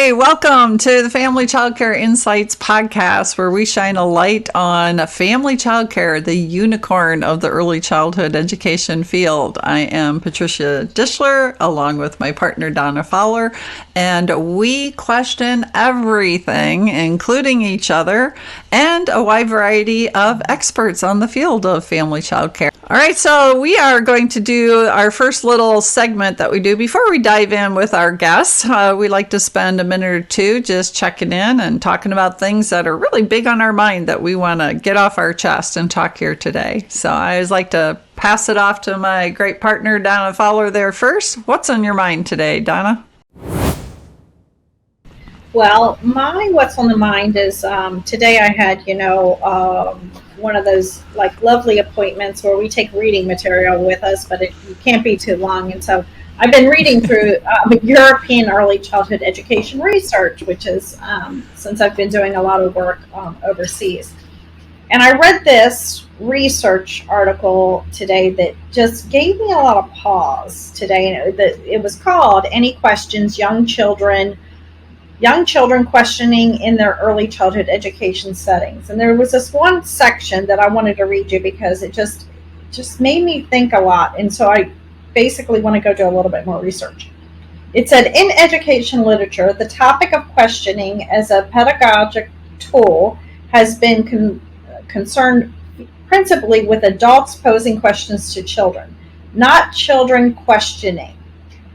Hey, welcome to the Family Childcare Insights podcast, where we shine a light on family childcare, the unicorn of the early childhood education field. I am Patricia Dischler, along with my partner, Donna Fowler, and we question everything, including each other, and a wide variety of experts on the field of family childcare. All right, so we are going to do our first little segment that we do before we dive in with our guests. We like to spend a minute or two just checking in and talking about things that are really big on our mind that we want to get off our chest and talk here today. So I always like to pass it off to my great partner, Donna Fowler, there first. What's on your mind today, Donna? Well, what's on the mind is today I had, one of those like lovely appointments where we take reading material with us, but it can't be too long. And so I've been reading through European early childhood education research, which is since I've been doing a lot of work overseas. And I read this research article today that just gave me a lot of pause today. And it was called Any Questions Young Children Questioning in Their Early Childhood Education Settings. And there was this one section that I wanted to read you because it just made me think a lot. And so I basically want to go do a little bit more research. It said, in education literature, the topic of questioning as a pedagogic tool has been concerned principally with adults posing questions to children, not children questioning.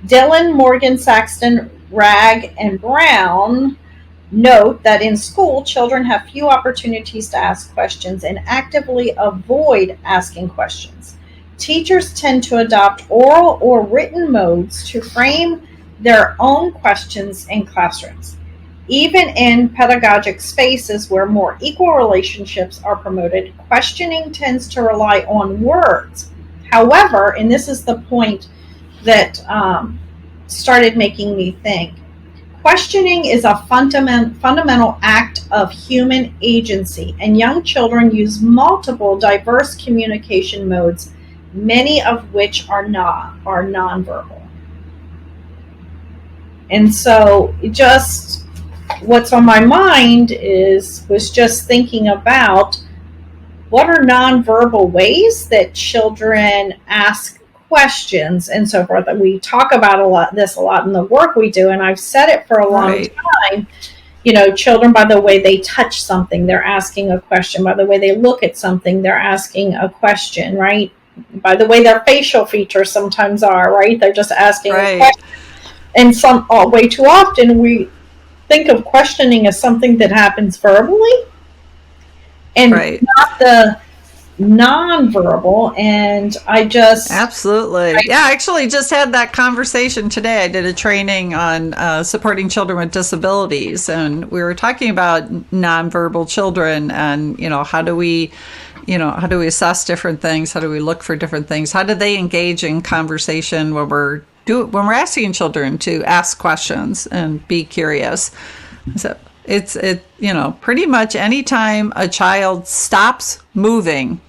Dillon, Morgan, Saxton, Ragg, and Brown note that in school, children have few opportunities to ask questions and actively avoid asking questions. Teachers tend to adopt oral or written modes to frame their own questions in classrooms. Even in pedagogic spaces where more equal relationships are promoted, questioning tends to rely on words. However, and this is the point that started making me think, questioning is a fundamental act of human agency, and young children use multiple diverse communication modes, many of which are nonverbal. And so just what's on my mind was just thinking about what are nonverbal ways that children ask questions and so forth. That we talk about a lot in the work we do, and I've said it for a long time. Children, by the way they touch something, they're asking a question. By the way they look at something, they're asking a question, right? By the way their facial features sometimes are, right? They're just asking a question. And way too often we think of questioning as something that happens verbally and not the nonverbal. And I actually just had that conversation today. I did a training on supporting children with disabilities, and we were talking about nonverbal children and how do we assess different things, how do we look for different things, how do they engage in conversation when we're asking children to ask questions and be curious. So it's pretty much anytime a child stops moving,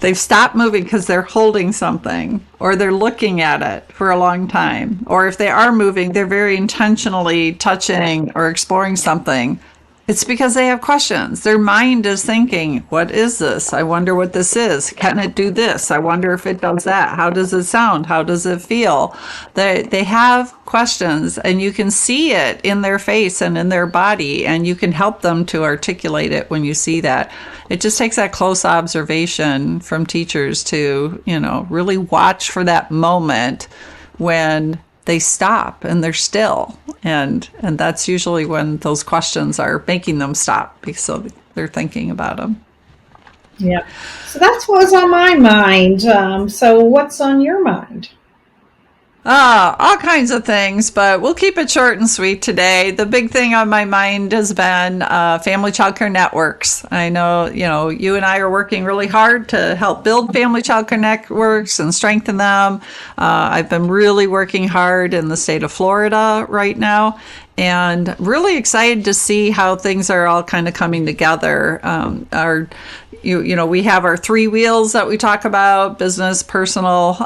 they've stopped moving because they're holding something or they're looking at it for a long time. Or if they are moving, they're very intentionally touching or exploring something. It's because they have questions. Their mind is thinking, what is this? I wonder what this is. Can it do this? I wonder if it does that. How does it sound? How does it feel? They have questions, and you can see it in their face and in their body, and you can help them to articulate it when you see that. It just takes that close observation from teachers to, really watch for that moment when they stop and they're still, and that's usually when those questions are making them stop because they're thinking about them. Yeah, so that's what was on my mind. So what's on your mind? All kinds of things, but we'll keep it short and sweet today. The big thing on my mind has been family childcare networks. I know, you and I are working really hard to help build family childcare networks and strengthen them. I've been really working hard in the state of Florida right now, and really excited to see how things are all kind of coming together. we have our three wheels that we talk about: business, personal,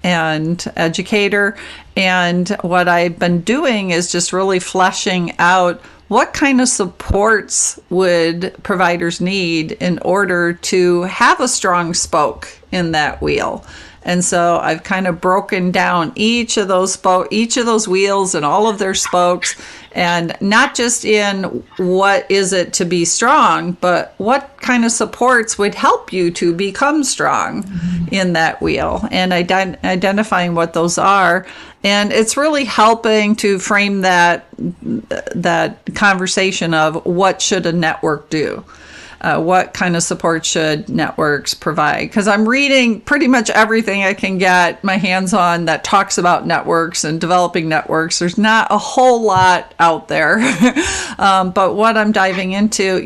and educator. And what I've been doing is just really fleshing out what kind of supports would providers need in order to have a strong spoke in that wheel. And so I've kind of broken down each of those wheels and all of their spokes, and not just in what is it to be strong, but what kind of supports would help you to become strong in that wheel, and identifying what those are. And it's really helping to frame that conversation of what should a network do. What kind of support should networks provide? Because I'm reading pretty much everything I can get my hands on that talks about networks and developing networks. There's not a whole lot out there. But what I'm diving into,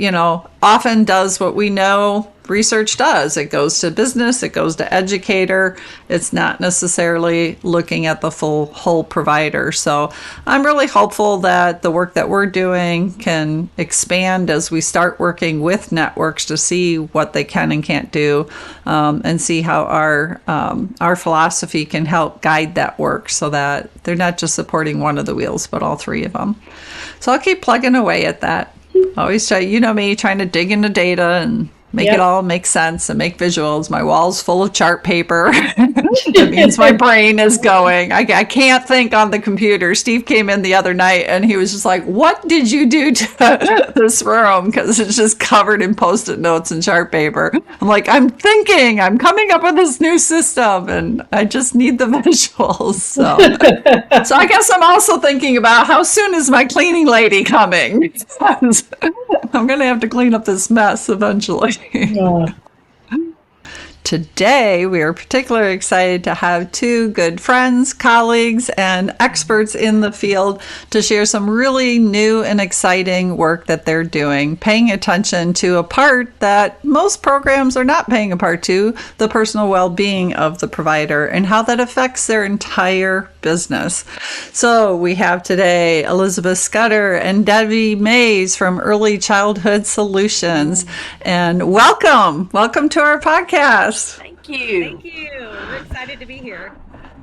often does what we know research does. It goes to business, it goes to educator. It's not necessarily looking at the whole provider. So I'm really hopeful that the work that we're doing can expand as we start working with networks to see what they can and can't do, and see how our philosophy can help guide that work so that they're not just supporting one of the wheels, but all three of them. So I'll keep plugging away at that. Always try, me, trying to dig into data and make it all make sense and make visuals. My wall's full of chart paper. That means my brain is going. I can't think on the computer. Steve came in the other night and he was just like, what did you do to this room? Because it's just covered in Post-it notes and chart paper. I'm like, I'm thinking, I'm coming up with this new system and I just need the visuals. So I guess I'm also thinking about how soon is my cleaning lady coming? I'm going to have to clean up this mess eventually. Yeah. Today, we are particularly excited to have two good friends, colleagues, and experts in the field to share some really new and exciting work that they're doing, paying attention to a part that most programs are not paying a part to, the personal well-being of the provider and how that affects their entire business. So we have today Elizabeth Scudder and Debbie Mays from Early Childhood Solutions. And welcome to our podcast. Thank you. Thank you. We're excited to be here.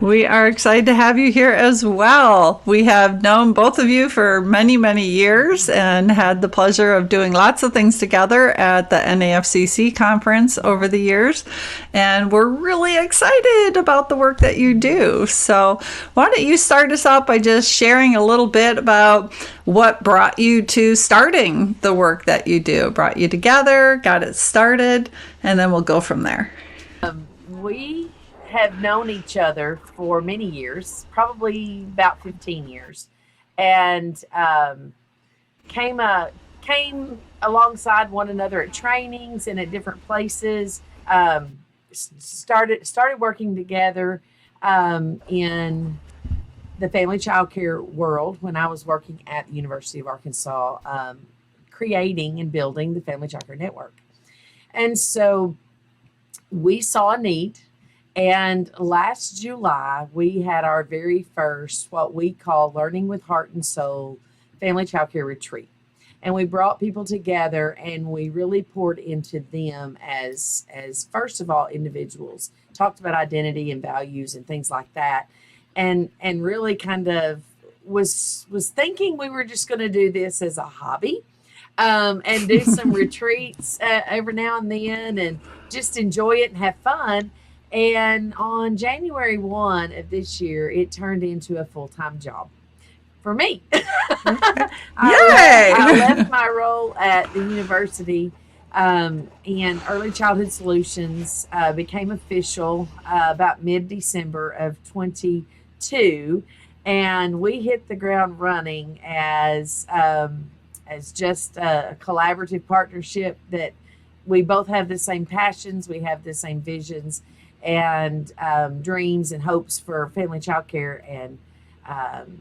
We are excited to have you here as well. We have known both of you for many, many years and had the pleasure of doing lots of things together at the NAFCC conference over the years. And we're really excited about the work that you do. So why don't you start us out by just sharing a little bit about what brought you to starting the work that you do, brought you together, got it started, and then we'll go from there. We have known each other for many years, probably about 15 years, and came alongside one another at trainings and at different places. Started working together in the family child care world when I was working at the University of Arkansas, creating and building the Family Child Care Network. And so we saw a need. And last July, we had our very first, what we call Learning with Heart and Soul Family Child Care Retreat. And we brought people together and we really poured into them as first of all, individuals, talked about identity and values and things like that. And really kind of was thinking we were just going to do this as a hobby, and do some retreats every now and then and just enjoy it and have fun. And on January 1 of this year, it turned into a full-time job for me. I left my role at the university, and Early Childhood Solutions became official about mid-December of 22, and we hit the ground running as just a collaborative partnership that we both have the same passions, we have the same visions, and dreams and hopes for family child care. And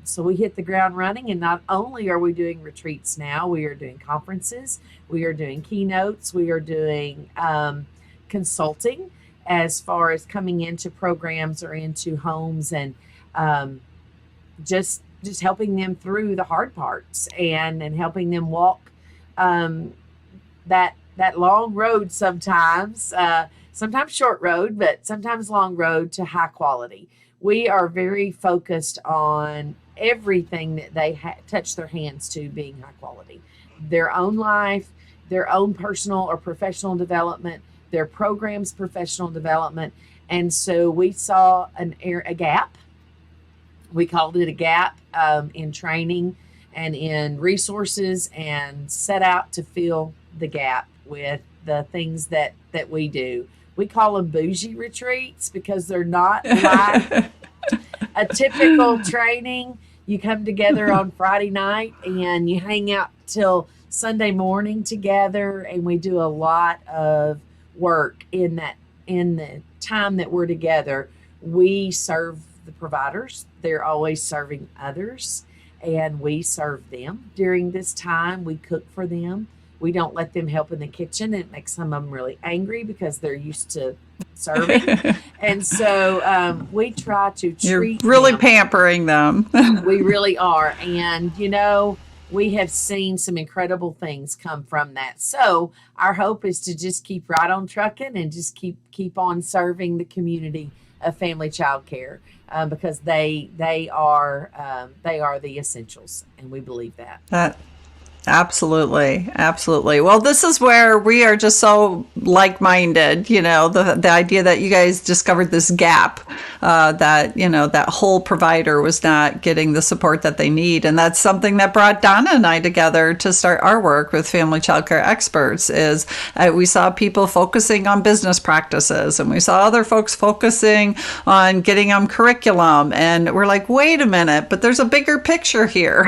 so we hit the ground running, and not only are we doing retreats now, we are doing conferences, we are doing keynotes, we are doing consulting as far as coming into programs or into homes, and just helping them through the hard parts and helping them walk that that long road sometimes, sometimes short road, but sometimes long road to high quality. We are very focused on everything that they touch their hands to being high quality. Their own life, their own personal or professional development, their programs, professional development. And so we saw a gap. We called it a gap in training and in resources, and set out to fill the gap with the things that we do. We call them bougie retreats because they're not like a typical training. You come together on Friday night and you hang out till Sunday morning together, and we do a lot of work in the time that we're together. We serve the providers. They're always serving others, and we serve them during this time. We cook for them. We don't let them help in the kitchen. It makes some of them really angry because they're used to serving. And so we try to treat You're really them. pampering them. We really are. And, we have seen some incredible things come from that. So our hope is to just keep right on trucking and just keep on serving the community of family child care, because they are the essentials, and we believe that. Absolutely. Well, this is where we are just so like-minded, the idea that you guys discovered this gap, that whole provider was not getting the support that they need. And that's something that brought Donna and I together to start our work with Family Child Care Experts. Is we saw people focusing on business practices, and we saw other folks focusing on getting them curriculum. And we're like, wait a minute, but there's a bigger picture here.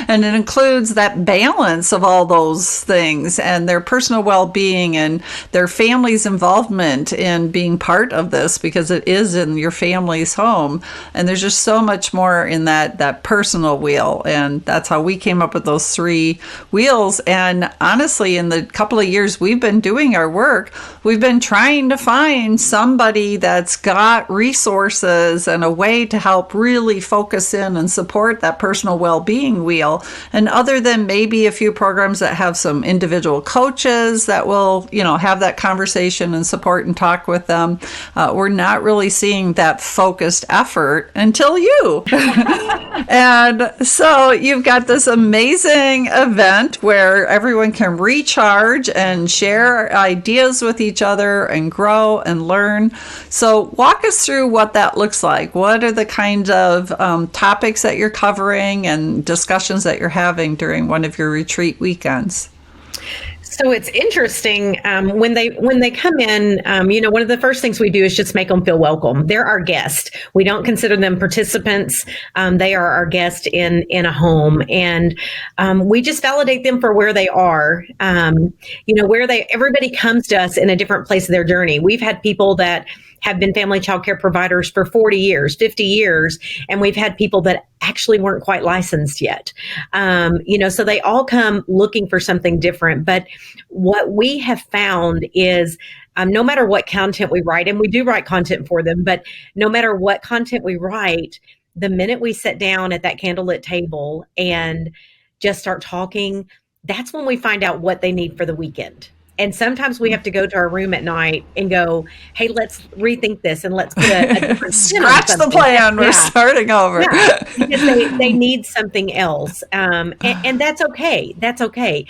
And it includes that balance of all those things and their personal well-being and their family's involvement in being part of this, because it is in your family's home. And there's just so much more in that personal wheel. And that's how we came up with those 3 wheels. And honestly, in the couple of years we've been doing our work, we've been trying to find somebody that's got resources and a way to help really focus in and support that personal well-being wheel. And other than maybe a few programs that have some individual coaches that will, have that conversation and support and talk with them, we're not really seeing that focused effort until you. And so you've got this amazing event where everyone can recharge and share ideas with each other and grow and learn. So walk us through what that looks like. What are the kinds of topics that you're covering and discussions that you're having during one of your retreat weekends? So it's interesting when they come in. One of the first things we do is just make them feel welcome. They're our guest. We don't consider them participants. They are our guest in a home, and we just validate them for where they are. Everybody comes to us in a different place of their journey. We've had people that have been family child care providers for 40 years, 50 years, and we've had people that actually weren't quite licensed yet. So they all come looking for something different. But what we have found is no matter what content we write, and we do write content for them, but no matter what content we write, the minute we sit down at that candlelit table and just start talking, that's when we find out what they need for the weekend. And sometimes we have to go to our room at night and go, hey, let's rethink this and let's put a different spin on Scratch the plan. We're starting over. Yeah, because they need something else. And that's okay. That's okay.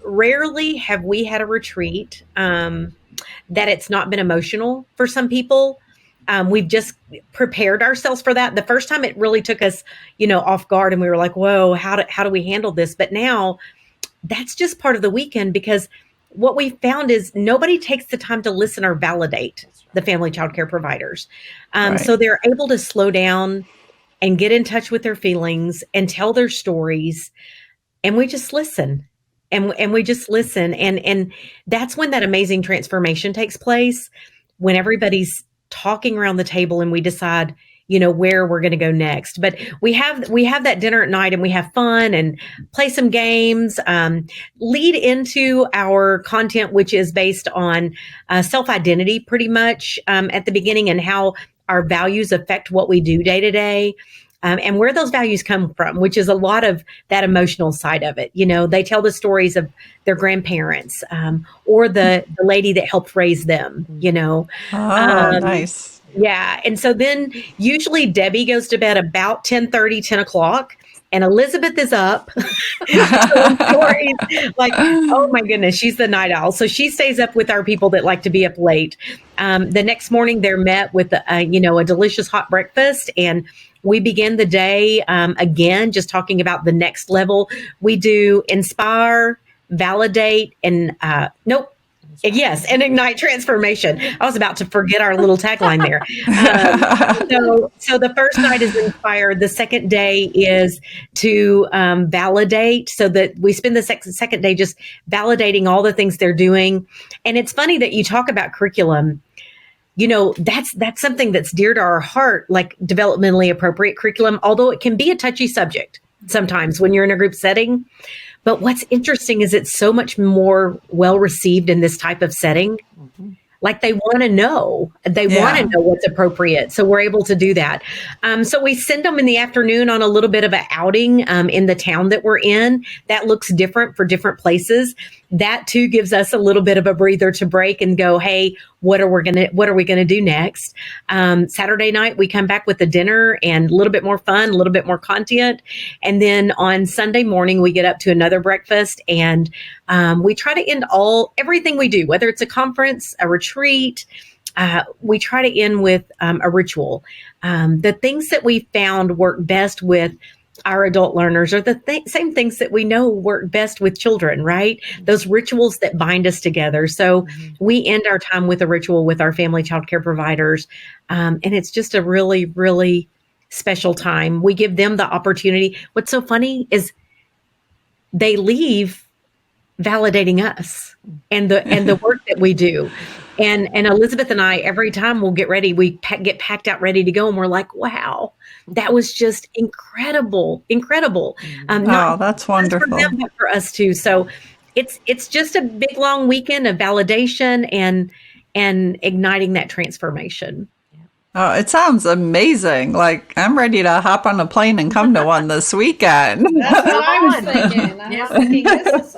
Rarely have we had a retreat that it's not been emotional for some people. We've just prepared ourselves for that. The first time it really took us, off guard, and we were like, whoa, how do we handle this? But now that's just part of the weekend, because what we found is nobody takes the time to listen or validate the family child care providers. Right. So they're able to slow down and get in touch with their feelings and tell their stories. And we just listen and we just listen. And that's when that amazing transformation takes place, when everybody's talking around the table and we decide, where we're going to go next. But we have that dinner at night, and we have fun and play some games, lead into our content, which is based on self-identity pretty much at the beginning, and how our values affect what we do day to day. and where those values come from, which is a lot of that emotional side of it. They tell the stories of their grandparents, or the lady that helped raise them, Oh, nice. yeah. And so then usually Debbie goes to bed about 10:30, 10 o'clock, and Elizabeth is up telling stories like, oh my goodness, she's the night owl. So she stays up with our people that like to be up late. The next morning they're met with a delicious hot breakfast, and we begin the day again, just talking about the next level. We do inspire, validate, and nope. Yes, and ignite transformation. I was about to forget our little tagline there. So the first night is inspire. The second day is to validate, so that we spend the second day just validating all the things they're doing. And it's funny that you talk about curriculum. That's something that's dear to our heart, like developmentally appropriate curriculum, although it can be a touchy subject sometimes when you're in a group setting. But what's interesting is it's so much more well received in this type of setting. Mm-hmm. Like they want to know. They want to know what's appropriate. So we're able to do that. So we send them in the afternoon on a little bit of an outing in the town that we're in. That looks different for different places. That too gives us a little bit of a breather to break and go, hey, what are we gonna do next? Saturday night we come back with a dinner and a little bit more fun, a little bit more content, and then on Sunday morning we get up to another breakfast, and we try to end everything we do, whether it's a conference, a retreat. We try to end with a ritual. The things that we found work best with our adult learners are the same things that we know work best with children, right? Those rituals that bind us together. So we end our time with a ritual with our family child care providers. And it's just a really, really special time. We give them the opportunity. What's so funny is they leave validating us and the work that we do. And Elizabeth and I, every time we'll get ready, we get packed out ready to go. And we're like, wow, that was just incredible. That's wonderful. For them, but for us too. So it's just a big, long weekend of validation and igniting that transformation. Oh, it sounds amazing. Like I'm ready to hop on a plane and come to one this weekend. That's what I was thinking. I was thinking,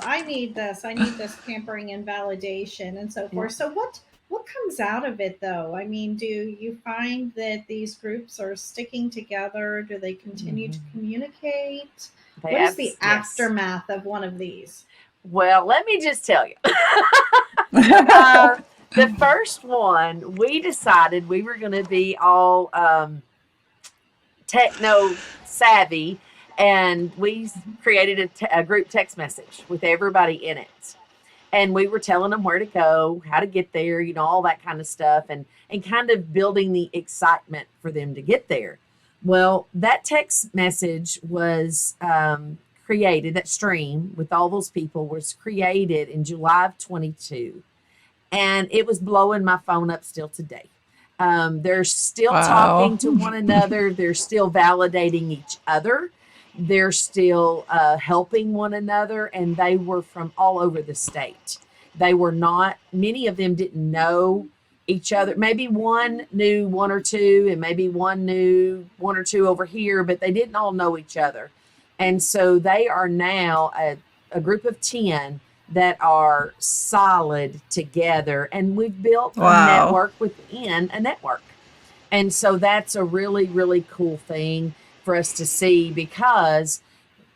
I need this pampering and validation and so forth. So what comes out of it though? I mean, do you find that these groups are sticking together? Do they continue to communicate? What is the aftermath of one of these? Well, let me just tell you. The first one, we decided we were going to be all techno savvy, and we created a group text message with everybody in it. And we were telling them where to go, how to get there, all that kind of stuff, and kind of building the excitement for them to get there. Well, that text message was created, that stream with all those people was created in July of 22. And it was blowing my phone up still today. They're still talking to one another. They're still validating each other. They're still helping one another. And they were from all over the state. Many of them didn't know each other. Maybe one knew one or two, and maybe one knew one or two over here, but they didn't all know each other. And so they are now a group of 10 that are solid together, and we've built a network within a network. And so that's a really, really cool thing for us to see, because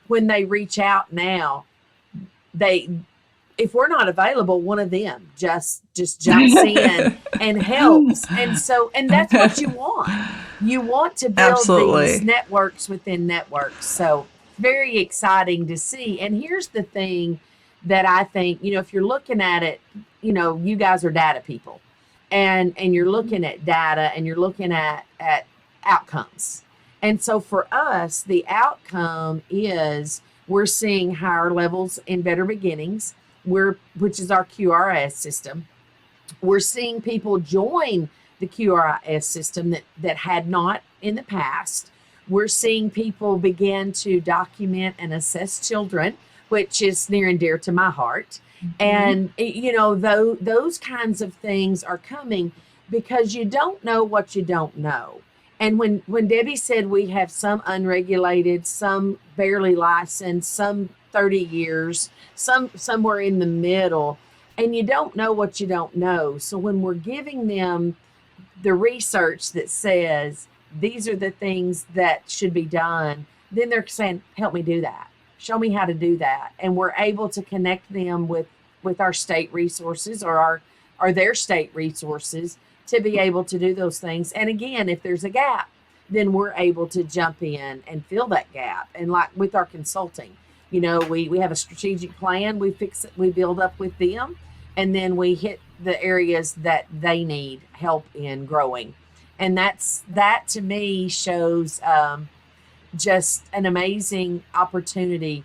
when they reach out now, if we're not available, one of them just jumps in and helps. And that's what you want. You want to build these networks within networks. So very exciting to see. And here's the thing that I think, if you're looking at it, you guys are data people, and you're looking at data, and you're looking at outcomes. And so for us, the outcome is we're seeing higher levels in Better Beginnings, which is our QRS system. We're seeing people join the QRS system that had not in the past. We're seeing people begin to document and assess children, which is near and dear to my heart. And, those kinds of things are coming because you don't know what you don't know. And when Debbie said we have some unregulated, some barely licensed, some 30 years, some somewhere in the middle, and you don't know what you don't know. So when we're giving them the research that says these are the things that should be done, then they're saying, help me do that. Show me how to do that. And we're able to connect them with our state resources or their state resources to be able to do those things. And again, if there's a gap, then we're able to jump in and fill that gap. And like with our consulting, we have a strategic plan, we fix it, we build up with them, and then we hit the areas that they need help in growing. And that to me shows just an amazing opportunity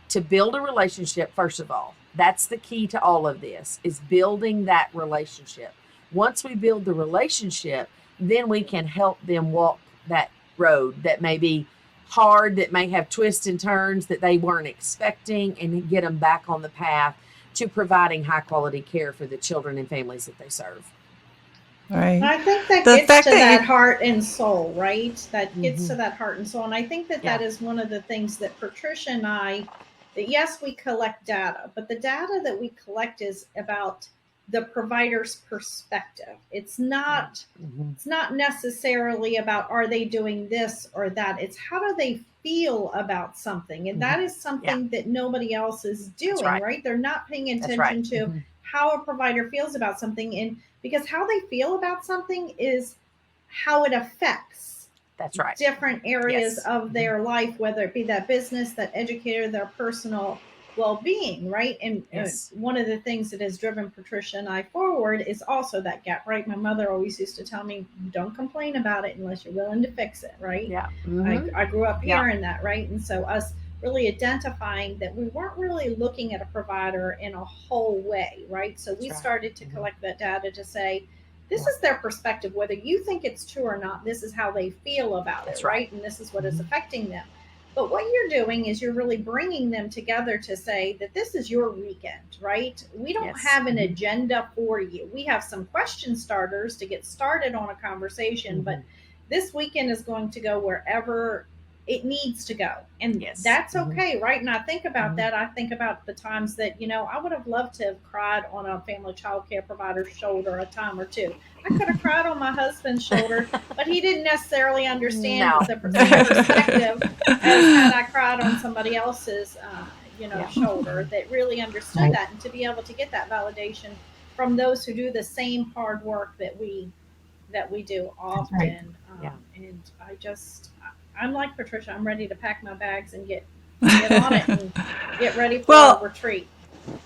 to build a relationship. First of all, that's the key to all of this, is building that relationship. Once we build the relationship, then we can help them walk that road that may be hard, that may have twists and turns that they weren't expecting, and get them back on the path to providing high quality care for the children and families that they serve. Right. I think that gets to that heart and soul, right? That gets to that heart and soul. And I think that is one of the things that Patricia and I, that yes, we collect data, but the data that we collect is about the provider's perspective. It's not it's not necessarily about are they doing this or that. It's how do they feel about something. And that is something that nobody else is doing, right? They're not paying attention to how a provider feels about something, and because how they feel about something is how it affects different areas of their life, whether it be that business, that educator, their personal well-being, right? And one of the things that has driven Patricia and I forward is also that gap, right? My mother always used to tell me, don't complain about it unless you're willing to fix it, right? Yeah. I grew up hearing that, right? And so us really identifying that we weren't really looking at a provider in a whole way, right? So we started to collect that data to say, this is their perspective, whether you think it's true or not, this is how they feel about it, right? And this is what is affecting them. But what you're doing is you're really bringing them together to say that this is your weekend, right? We don't have an agenda for you. We have some question starters to get started on a conversation, but this weekend is going to go wherever it needs to go. And that's okay, right? And I think about that. I think about the times that, I would have loved to have cried on a family child care provider's shoulder a time or two. I could have cried on my husband's shoulder, but he didn't necessarily understand the perspective as had I cried on somebody else's, shoulder that really understood that. And to be able to get that validation from those who do the same hard work that we do often. And I'm like Patricia, I'm ready to pack my bags and get on it and get ready for a retreat.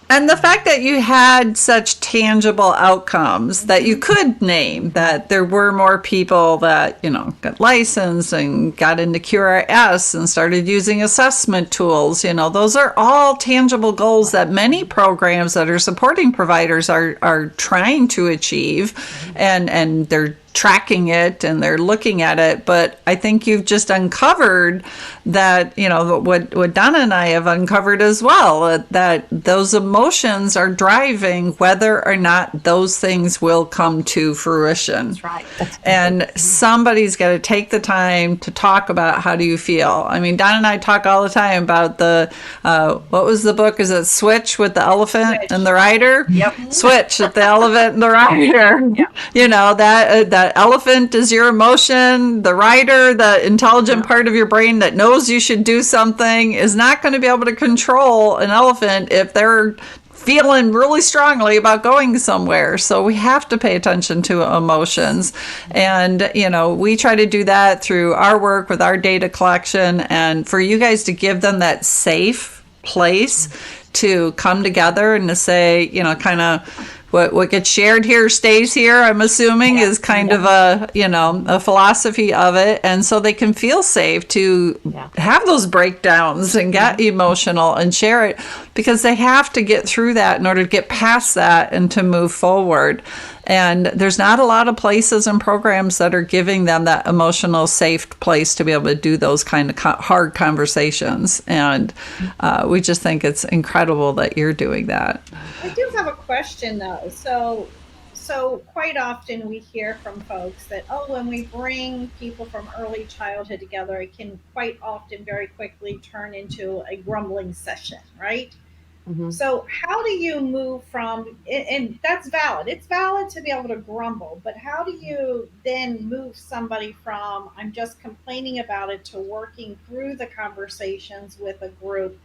And the fact that you had such tangible outcomes that you could name, that there were more people that, got licensed and got into QRS and started using assessment tools, those are all tangible goals that many programs that are supporting providers are trying to achieve, and they're tracking it and they're looking at it. But I think you've just uncovered that, what Donna and I have uncovered as well, that those emotions are driving whether or not those things will come to fruition. That's right. And somebody's got to take the time to talk about how do you feel. I mean, Donna and I talk all the time about the, what was the book? Is it Switch with the elephant and the rider? Yep. Switch with the elephant and the rider. Yep. That elephant is your emotion. The rider, the intelligent part of your brain that knows you should do something, is not going to be able to control an elephant if they're feeling really strongly about going somewhere. So we have to pay attention to emotions. And, we try to do that through our work with our data collection, and for you guys to give them that safe place to come together and to say, kind of, what gets shared here stays here, I'm assuming, is kind of a philosophy of it. And so they can feel safe to have those breakdowns and get emotional and share it, because they have to get through that in order to get past that and to move forward. And there's not a lot of places and programs that are giving them that emotional, safe place to be able to do those kind of hard conversations. And we just think it's incredible that you're doing that. I do have a question, though. So so quite often we hear from folks that, oh, when we bring people from early childhood together, it can quite often very quickly turn into a grumbling session, right? Mhm. So how do you move from, and that's valid. It's valid to be able to grumble, but how do you then move somebody from I'm just complaining about it to working through the conversations with a group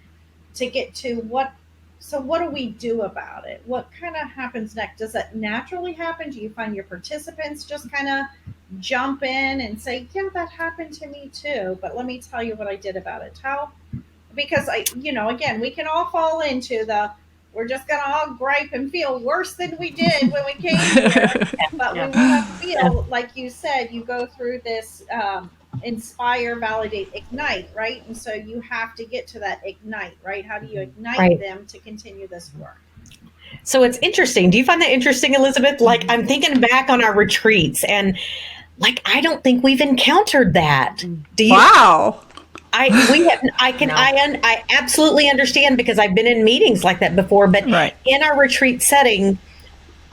to get to what do we do about it? What kind of happens next? Does that naturally happen? Do you find your participants just kind of jump in and say, yeah, that happened to me too, but let me tell you what I did about it? How, because again, we can all fall into we're just going to all gripe and feel worse than we did when we came here. But Yeah. we want to feel, like you said, you go through this inspire, validate, ignite, right? And so you have to get to that ignite, right? How do you ignite Right. them to continue this work? So it's interesting. Do you find that interesting, Elizabeth? Like, I'm thinking back on our retreats, and like, I don't think we've encountered that. Do you? Wow. I absolutely understand, because I've been in meetings like that before, but Right. in our retreat setting,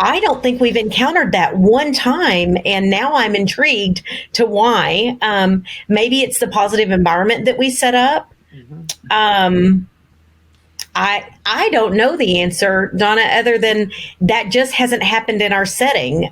I don't think we've encountered that one time, and now I'm intrigued to why. Maybe it's the positive environment that we set up. I don't know the answer, Donna, other than that just hasn't happened in our setting.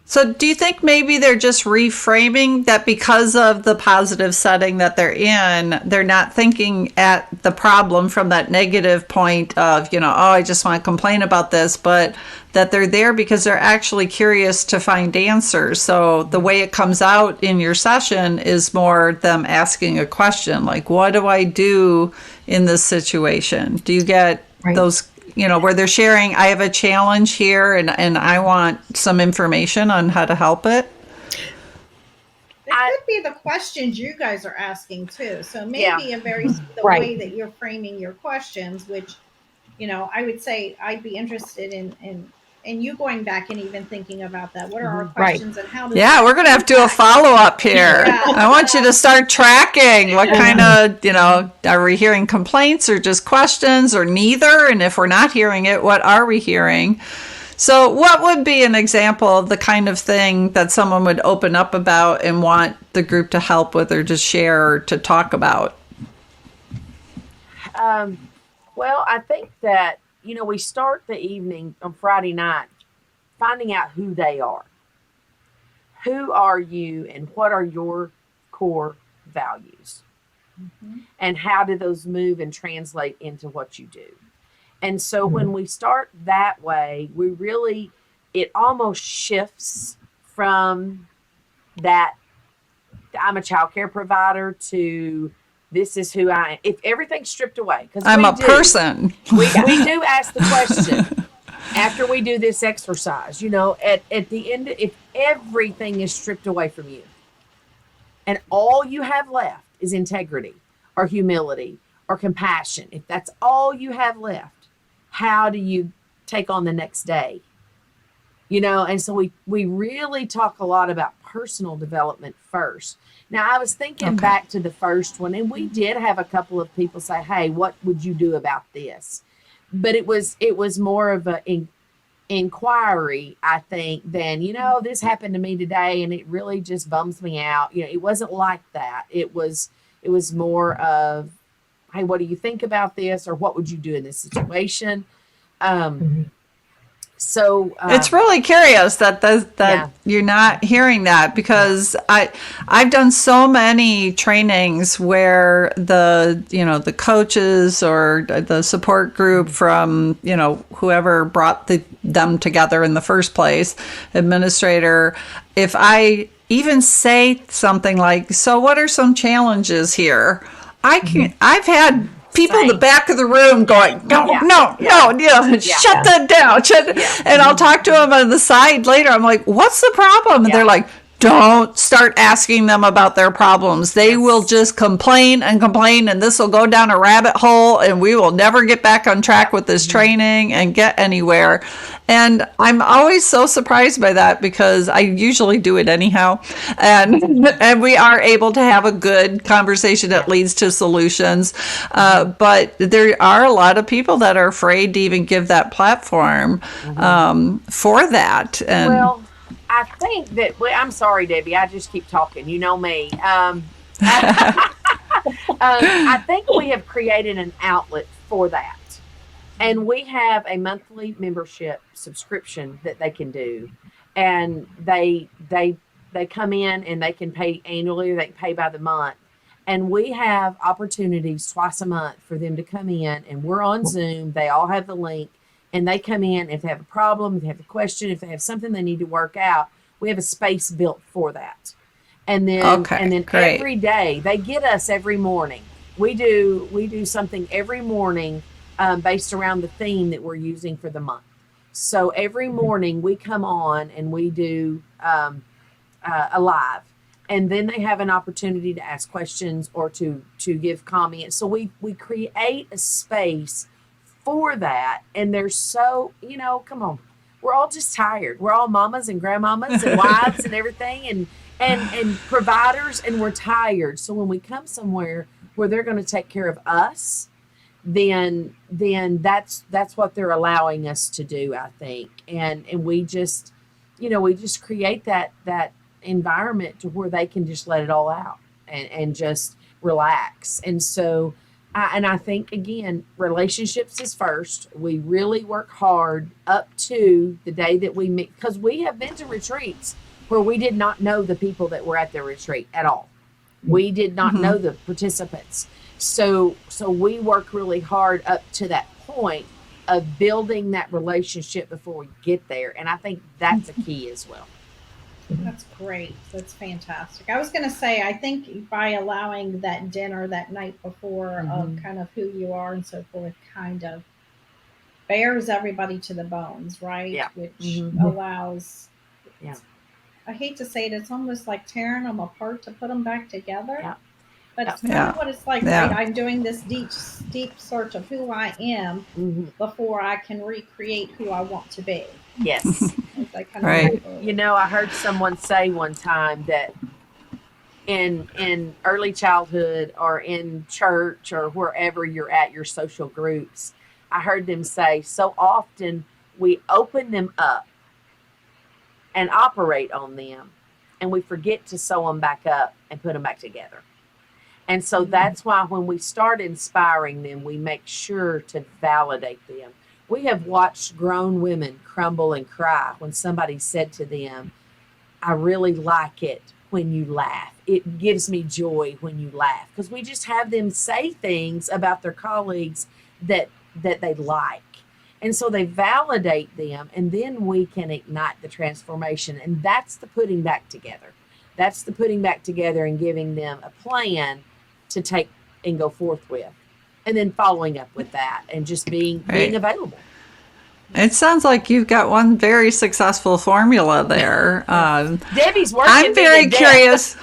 So do you think maybe they're just reframing that because of the positive setting that they're in, they're not thinking at the problem from that negative point of, oh, I just want to complain about this, but that they're there because they're actually curious to find answers. So the way it comes out in your session is more them asking a question, like, what do I do in this situation? Do you get those, where they're sharing, I have a challenge here and I want some information on how to help it? It could be the questions you guys are asking too. So maybe the way that you're framing your questions, which, I would say I'd be interested in you going back and even thinking about that. What are our questions and how does we're going to have to do a follow-up here. I want you to start tracking what kind of, are we hearing complaints or just questions or neither? And if we're not hearing it, what are we hearing? So what would be an example of the kind of thing that someone would open up about and want the group to help with or to share or to talk about? Well, I think that, we start the evening on Friday night finding out who they are. Who are you and what are your core values? Mm-hmm. And how do those move and translate into what you do? And so when we start that way, it almost shifts from that I'm a childcare provider to this is who I am. If everything's stripped away, because I'm a person. We do ask the question after we do this exercise, at the end, if everything is stripped away from you and all you have left is integrity or humility or compassion, if that's all you have left, how do you take on the next day? And so we really talk a lot about personal development first. Now, I was thinking back to the first one, and we did have a couple of people say, hey, what would you do about this? But it was more of an inquiry, I think, than, this happened to me today, and it really just bums me out. It wasn't like that. It was more of, hey, what do you think about this? Or what would you do in this situation? So it's really curious that you're not hearing that, because I've done so many trainings where the coaches or the support group from whoever brought them together in the first place, administrator, if I even say something like, so what are some challenges here? I've had people in the back of the room going, no, shut that down. And I'll talk to them on the side later. I'm like, what's the problem? And they're like, don't start asking them about their problems. They will just complain and complain, and this will go down a rabbit hole, and we will never get back on track with this training and get anywhere. And I'm always so surprised by that, because I usually do it anyhow. And we are able to have a good conversation that leads to solutions. But there are a lot of people that are afraid to even give that platform for that. And I think that, well, I'm sorry, Debbie, I just keep talking. You know me. I think we have created an outlet for that. And we have a monthly membership subscription that they can do. And they come in and they can pay annually, or they can pay by the month. And we have opportunities twice a month for them to come in, and we're on Zoom. They all have the link. And they come in, if they have a problem, if they have a question, if they have something they need to work out, we have a space built for that. And then, great. Every day, they get us every morning. We do something every morning based around the theme that we're using for the month. So every morning we come on and we do a live. And then they have an opportunity to ask questions or to give comments. So we create a space for that. And they're so, come on, we're all just tired. We're all mamas and grandmamas and wives and everything and providers, and we're tired. So when we come somewhere where they're going to take care of us, then that's what they're allowing us to do, I think. And we just, we just create that environment to where they can just let it all out and just relax. And so I think, again, relationships is first. We really work hard up to the day that we meet, because we have been to retreats where we did not know the people that were at the retreat at all. We did not know the participants. So we work really hard up to that point of building that relationship before we get there. And I think that's a key as well. That's great. That's fantastic. I was going to say, I think by allowing that dinner that night before of kind of who you are and so forth, kind of bears everybody to the bones, right? Yeah. Which allows, I hate to say it, it's almost like tearing them apart to put them back together. Yeah. But it's kind of what it's like, right? I'm doing this deep search of who I am before I can recreate who I want to be. Yes. Right. I heard someone say one time that in early childhood or in church or wherever you're at, your social groups, I heard them say, so often we open them up and operate on them, and we forget to sew them back up and put them back together. And so that's why when we start inspiring them, we make sure to validate them. We have watched grown women crumble and cry when somebody said to them, I really like it when you laugh. It gives me joy when you laugh. Because we just have them say things about their colleagues that they like. And so they validate them, and then we can ignite the transformation. And that's the putting back together. That's the putting back together and giving them a plan to take and go forth with. And then following up with that and just being available. It sounds like you've got one very successful formula there. Debbie's working. I'm very curious.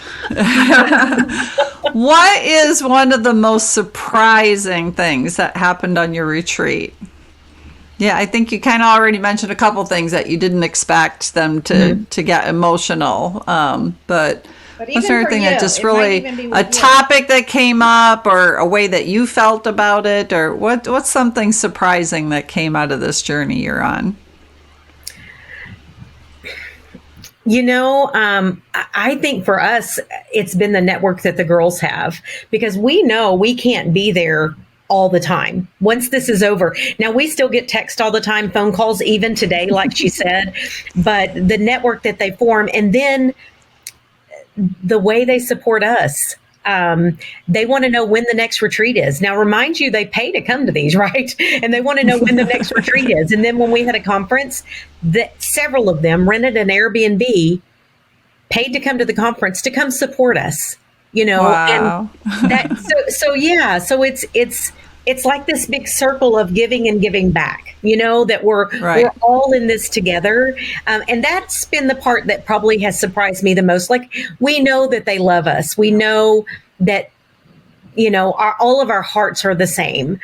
What is one of the most surprising things that happened on your retreat? Yeah, I think you kind of already mentioned a couple things that you didn't expect them to get emotional. But was there anything that just really a topic that came up, or a way that you felt about it, or what's something surprising that came out of this journey you're on? I think for us, it's been the network that the girls have, because we know we can't be there all the time once this is over. Now, we still get text all the time, phone calls, even today, like she said, but the network that they form, and then the way they support us. They want to know when the next retreat is. Now, remind you, they pay to come to these, right? And they want to know when the next retreat is. And then when we had a conference, that several of them rented an Airbnb, paid to come to the conference to come support us. Wow. And that, so it's it's like this big circle of giving and giving back, that we're all in this together. And that's been the part that probably has surprised me the most. Like, we know that they love us. We know that, all of our hearts are the same.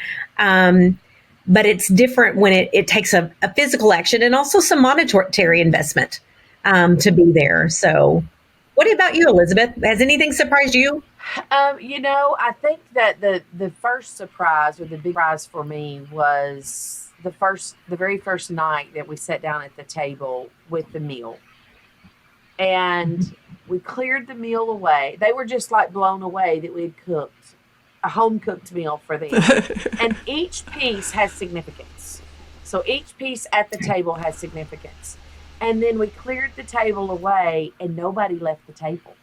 But it's different when it takes a physical action and also some monetary investment to be there. So what about you, Elizabeth? Has anything surprised you? I think that the first surprise, or the big surprise for me, was the very first night that we sat down at the table with the meal, and we cleared the meal away. They were just like blown away that we had cooked a home cooked meal for them, and each piece has significance. So each piece at the table has significance, and then we cleared the table away, and nobody left the table.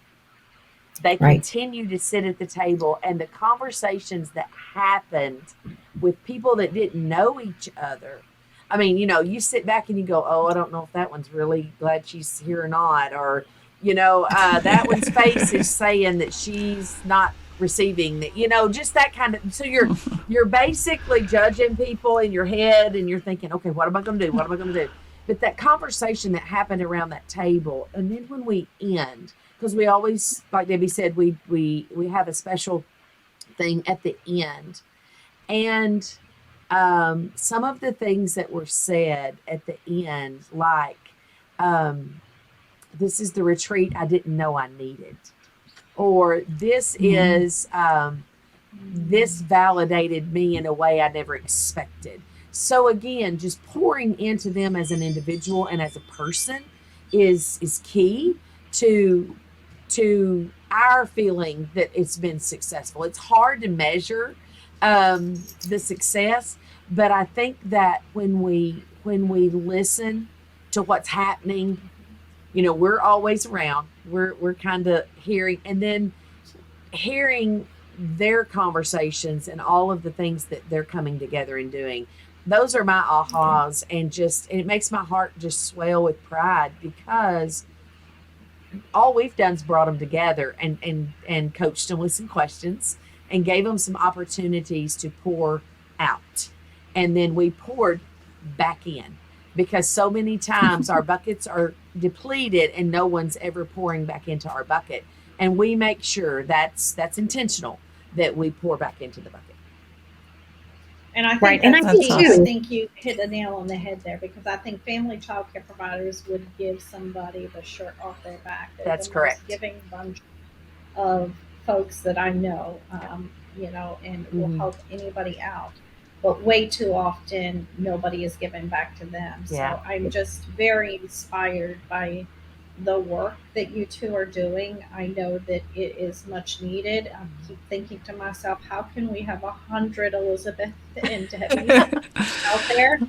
They continue to sit at the table, and the conversations that happened with people that didn't know each other. I mean, you sit back and you go, oh, I don't know if that one's really glad she's here or not. Or, that one's face is saying that she's not receiving that, just that kind of, so you're basically judging people in your head, and you're thinking, okay, what am I going to do? What am I going to do? But that conversation that happened around that table, and then when we end, because we always, like Debbie said, we have a special thing at the end. And some of the things that were said at the end, like, this is the retreat I didn't know I needed. Or this is, this validated me in a way I never expected. So again, just pouring into them as an individual and as a person is key to our feeling that it's been successful. It's hard to measure the success, but I think that when we listen to what's happening, we're always around. We're kind of hearing, and then hearing their conversations and all of the things that they're coming together and doing. Those are my ahas, and it makes my heart just swell with pride, because all we've done is brought them together and coached them with some questions and gave them some opportunities to pour out. And then we poured back in, because so many times our buckets are depleted and no one's ever pouring back into our bucket. And we make sure that's intentional, that we pour back into the bucket. And I think Right, and I think I too. think you hit a nail on the head there, because I think family child care providers would give somebody the shirt off their back. They're That's the correct. most giving bunch of folks that I know, and will help anybody out. But way too often, nobody is giving back to them. Yeah. So I'm just very inspired by the work that you two are doing. I know that it is much needed. I keep thinking to myself, how can we have 100 Elizabeth and Debbie out there?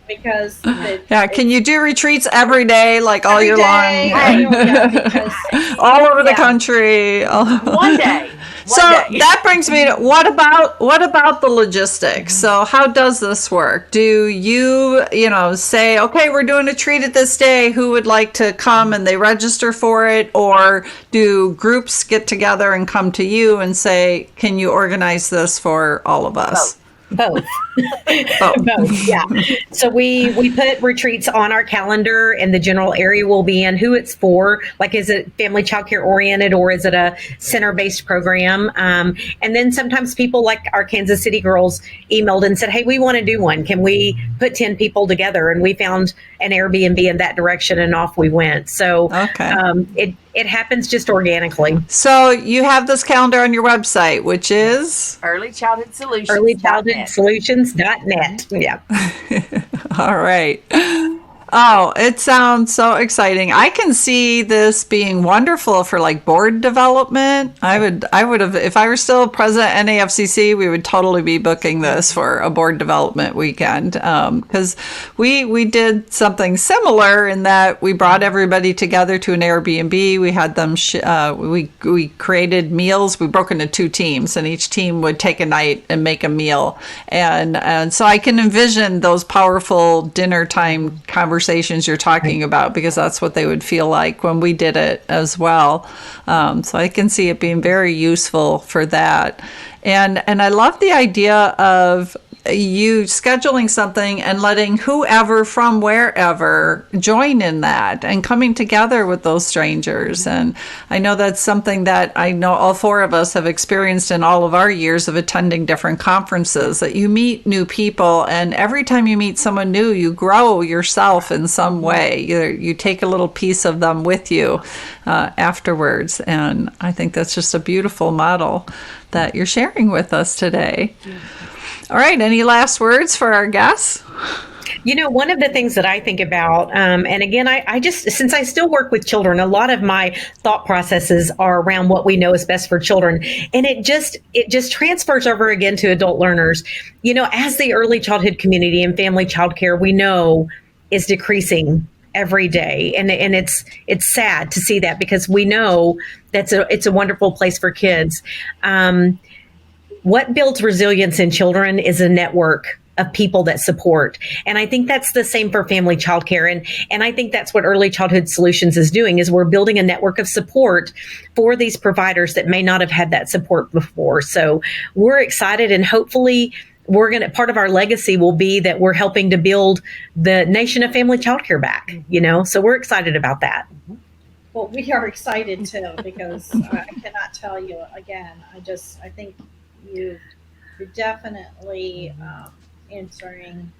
Because can you do retreats every day, like all year long? All over the country. One day. So that brings me to what about the logistics? So how does this work? Do you say, okay, we're doing a retreat at this day, who would like to come, and they register for it? Or do groups get together and come to you and say, can you organize this for all of us? Both. Both, yeah. So we put retreats on our calendar, and the general area will be in, who it's for. Like, is it family childcare oriented, or is it a center-based program? And then sometimes people, like our Kansas City girls, emailed and said, hey, we want to do one. Can we put 10 people together? And we found an Airbnb in that direction, and off we went. So it happens just organically. So you have this calendar on your website, which is? earlychildhoodsolutions.net. Yeah. All right. Oh, it sounds so exciting. I can see this being wonderful for like board development. I would have, if I were still president at NAFCC, we would totally be booking this for a board development weekend. Because we did something similar in that we brought everybody together to an Airbnb. We had them, we created meals. We broke into 2 teams, and each team would take a night and make a meal. And so I can envision those powerful dinner time conversations conversations you're talking about, because that's what they would feel like when we did it as well. So I can see it being very useful for that. And I love the idea of you scheduling something and letting whoever from wherever join in that and coming together with those strangers. And I know that's something that I know all four of us have experienced in all of our years of attending different conferences, that you meet new people, and every time you meet someone new, you grow yourself in some way. You take a little piece of them with you afterwards. And I think that's just a beautiful model that you're sharing with us today. All right. Any last words for our guests? One of the things that I think about, and again, I just, since I still work with children, a lot of my thought processes are around what we know is best for children. And it just transfers over again to adult learners. As the early childhood community and family childcare, we know is decreasing every day. And it's sad to see that, because we know it's a wonderful place for kids. What builds resilience in children is a network of people that support. And I think that's the same for family childcare. And I think that's what Early Childhood Solutions is doing, is we're building a network of support for these providers that may not have had that support before. So we're excited, and hopefully part of our legacy will be that we're helping to build the nation of family childcare back, so we're excited about that. Well, we are excited too, because I cannot tell you again, I think you're definitely answering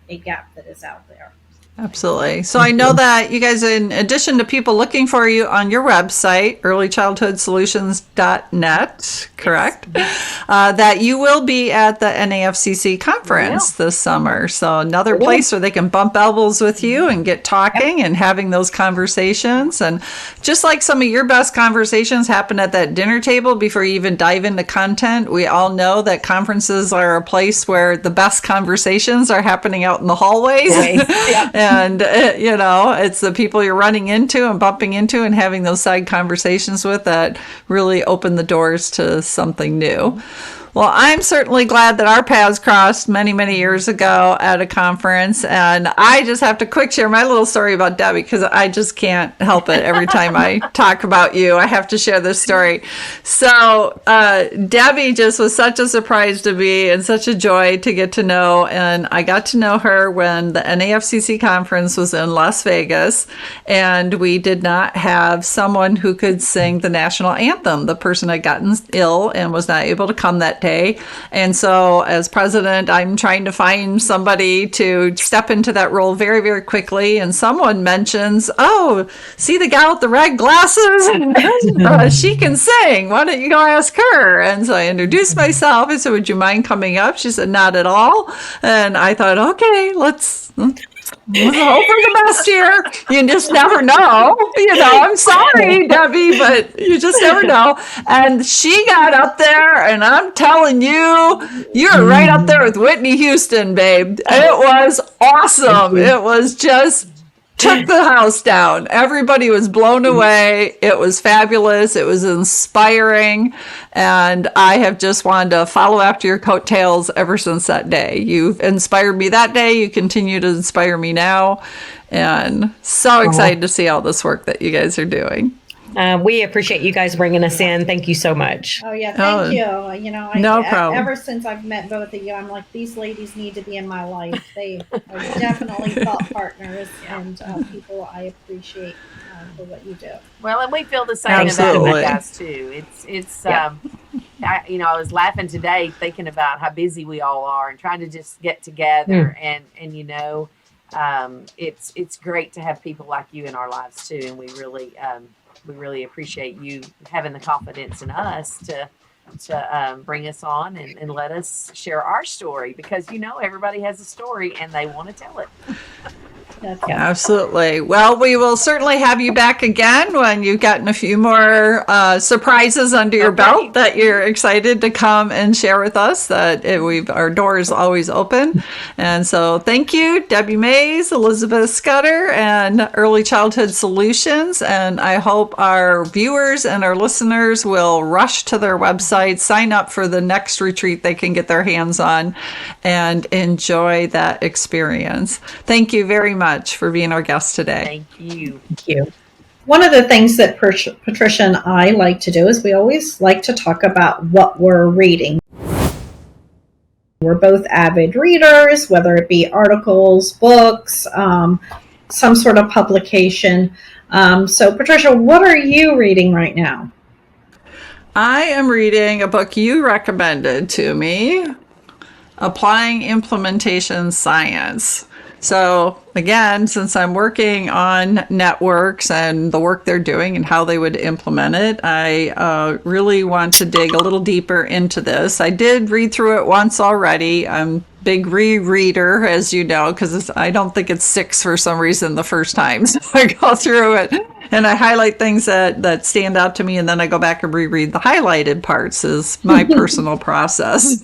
a gap that is out there. Absolutely. So I know that you guys, in addition to people looking for you on your website, earlychildhoodsolutions.net, correct? That you will be at the NAFCC conference this summer. So another place where they can bump elbows with you and get talking and having those conversations. And just like some of your best conversations happen at that dinner table before you even dive into content, we all know that conferences are a place where the best conversations are happening out in the hallways. And, it's the people you're running into and bumping into and having those side conversations with that really open the doors to something new. Well, I'm certainly glad that our paths crossed many, many years ago at a conference. And I just have to quick share my little story about Debbie, because I just can't help it. Every time I talk about you, I have to share this story. So Debbie just was such a surprise to me and such a joy to get to know. And I got to know her when the NAFCC conference was in Las Vegas, and we did not have someone who could sing the national anthem. The person had gotten ill and was not able to come that day. And so as president, I'm trying to find somebody to step into that role very, very quickly. And someone mentions, oh, see the gal with the red glasses? She can sing. Why don't you go ask her? And so I introduced myself. I said, would you mind coming up? She said, not at all. And I thought, okay, let's hope for the best here. You just never know. I'm sorry, Debbie, but you just never know. And she got up there, and I'm telling you, you're right up there with Whitney Houston, babe. It was awesome. It was just took the house down. Everybody was blown away. It was fabulous. It was inspiring. And I have just wanted to follow after your coattails ever since that day. You've inspired me that day. You continue to inspire me now. And so excited to see all this work that you guys are doing. We appreciate you guys bringing us in. Thank you so much. Oh yeah, thank you. No problem. Ever since I've met both of you, I'm like, these ladies need to be in my life. They are definitely thought partners and people I appreciate for what you do. Well, and we feel the same about you guys too. It's I was laughing today thinking about how busy we all are and trying to just get together and it's great to have people like you in our lives too, and we really appreciate you having the confidence in us to bring us on and let us share our story, because everybody has a story and they want to tell it. Absolutely. Well, we will certainly have you back again when you've gotten a few more surprises under your belt that you're excited to come and share with us. Our door is always open. And so thank you, Debbie Mays, Elizabeth Scudder, and Early Childhood Solutions. And I hope our viewers and our listeners will rush to their website, sign up for the next retreat they can get their hands on, and enjoy that experience. Thank you very much. much for being our guest today. Thank you. Thank you. One of the things that Patricia and I like to do is we always like to talk about what we're reading. We're both avid readers, whether it be articles, books, some sort of publication. So, Patricia, what are you reading right now? I am reading a book you recommended to me, Applying Implementation Science. So again, since I'm working on networks and the work they're doing and how they would implement it, I really want to dig a little deeper into this. I did read through it once already. I'm a big rereader, as you know, because I don't think it's 6 for some reason the first time. So I go through it and I highlight things that stand out to me, and then I go back and reread the highlighted parts is my personal process.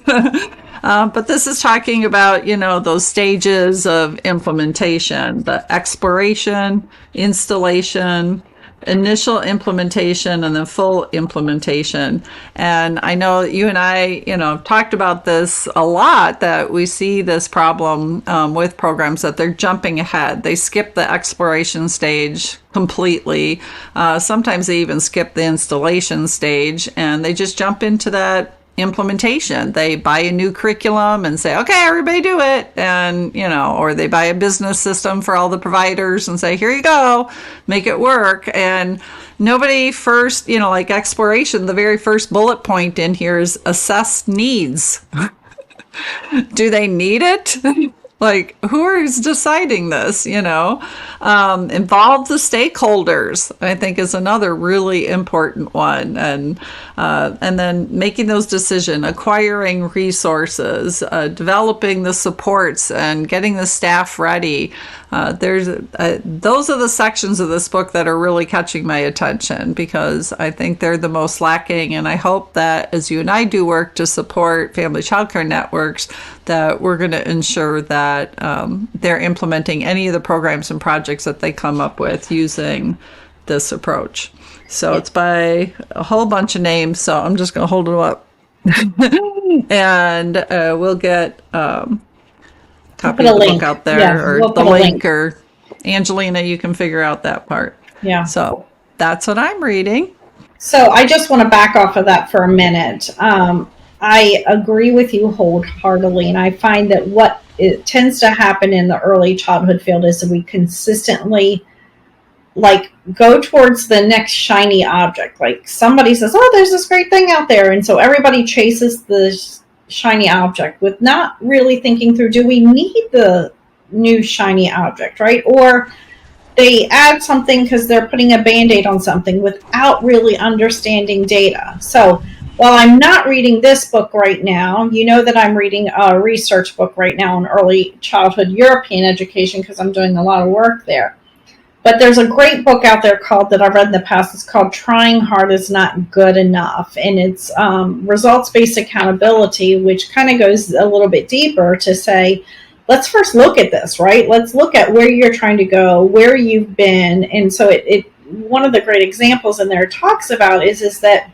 But this is talking about, those stages of implementation, the exploration, installation, initial implementation, and then full implementation. And I know you and I, talked about this a lot, that we see this problem with programs that they're jumping ahead. They skip the exploration stage completely. Sometimes they even skip the installation stage, and they just jump into that implementation. They buy a new curriculum and say, okay, everybody do it. And, or they buy a business system for all the providers and say, here you go, make it work. And nobody first, like exploration, the very first bullet point in here is assess needs. Do they need it? Like, who is deciding this, Involve the stakeholders, I think, is another really important one. And then making those decisions, acquiring resources, developing the supports, and getting the staff ready. Those are the sections of this book that are really catching my attention, because I think they're the most lacking. And I hope that as you and I do work to support family childcare networks, that we're going to ensure that they're implementing any of the programs and projects that they come up with using this approach. So it's by a whole bunch of names, so I'm just going to hold it up. And we'll get copy of the book out there, or the link, or Angelina, you can figure out that part. Yeah. So that's what I'm reading. So I just want to back off of that for a minute. I agree with you wholeheartedly, and I find that what it tends to happen in the early childhood field is that we consistently go towards the next shiny object. Like somebody says, oh, there's this great thing out there. And so everybody chases the shiny object with not really thinking through, do we need the new shiny object, right? Or they add something because they're putting a Band-Aid on something without really understanding data. So while I'm not reading this book right now, you know that I'm reading a research book right now on early childhood European education, because I'm doing a lot of work there. But there's a great book out there that I've read in the past. It's called Trying Hard is Not Good Enough. And it's results-based accountability, which kind of goes a little bit deeper to say, let's first look at this, right? Let's look at where you're trying to go, where you've been. And so one of the great examples in there talks about is that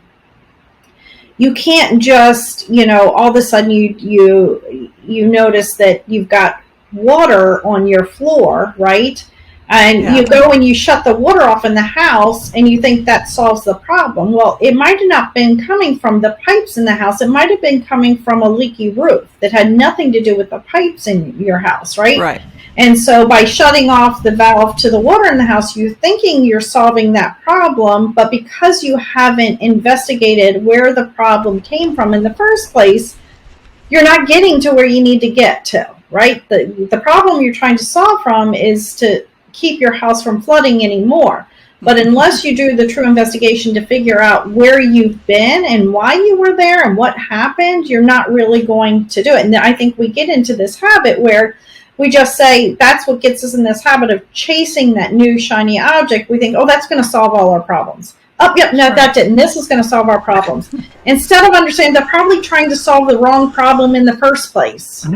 you can't just, all of a sudden you notice that you've got water on your floor, right? And you go and you shut the water off in the house and you think that solves the problem. Well, it might have not been coming from the pipes in the house. It might have been coming from a leaky roof that had nothing to do with the pipes in your house, right? Right. And so by shutting off the valve to the water in the house, you're thinking you're solving that problem, but because you haven't investigated where the problem came from in the first place, you're not getting to where you need to get to, right? The problem you're trying to solve from is to keep your house from flooding anymore. But unless you do the true investigation to figure out where you've been and why you were there and what happened, you're not really going to do it. And I think we get into this habit where we just say, that's what gets us in this habit of chasing that new shiny object. We think, oh, that's going to solve all our problems. Oh, yep, no, that didn't. This is going to solve our problems. Instead of understanding, they're probably trying to solve the wrong problem in the first place.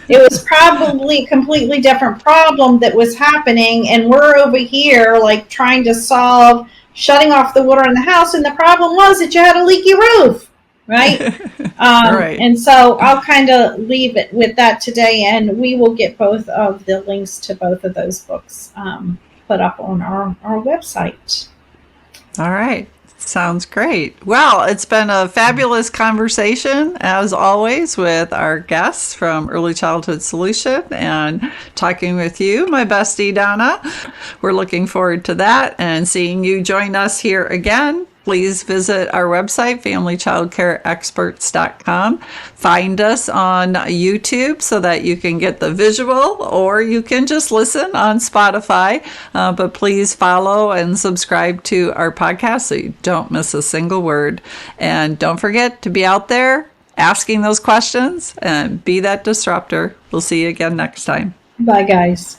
It was probably a completely different problem that was happening, and we're over here trying to solve shutting off the water in the house, and the problem was that you had a leaky roof. right? Right. And so I'll kind of leave it with that today, and we will get both of the links to both of those books put up on our website. All right. Sounds great. Well, it's been a fabulous conversation, as always, with our guests from Early Childhood Solution and talking with you, my bestie, Donna. We're looking forward to that and seeing you join us here again. Please visit our website, familychildcareexperts.com. Find us on YouTube so that you can get the visual, or you can just listen on Spotify. But please follow and subscribe to our podcast so you don't miss a single word. And don't forget to be out there asking those questions and be that disruptor. We'll see you again next time. Bye, guys.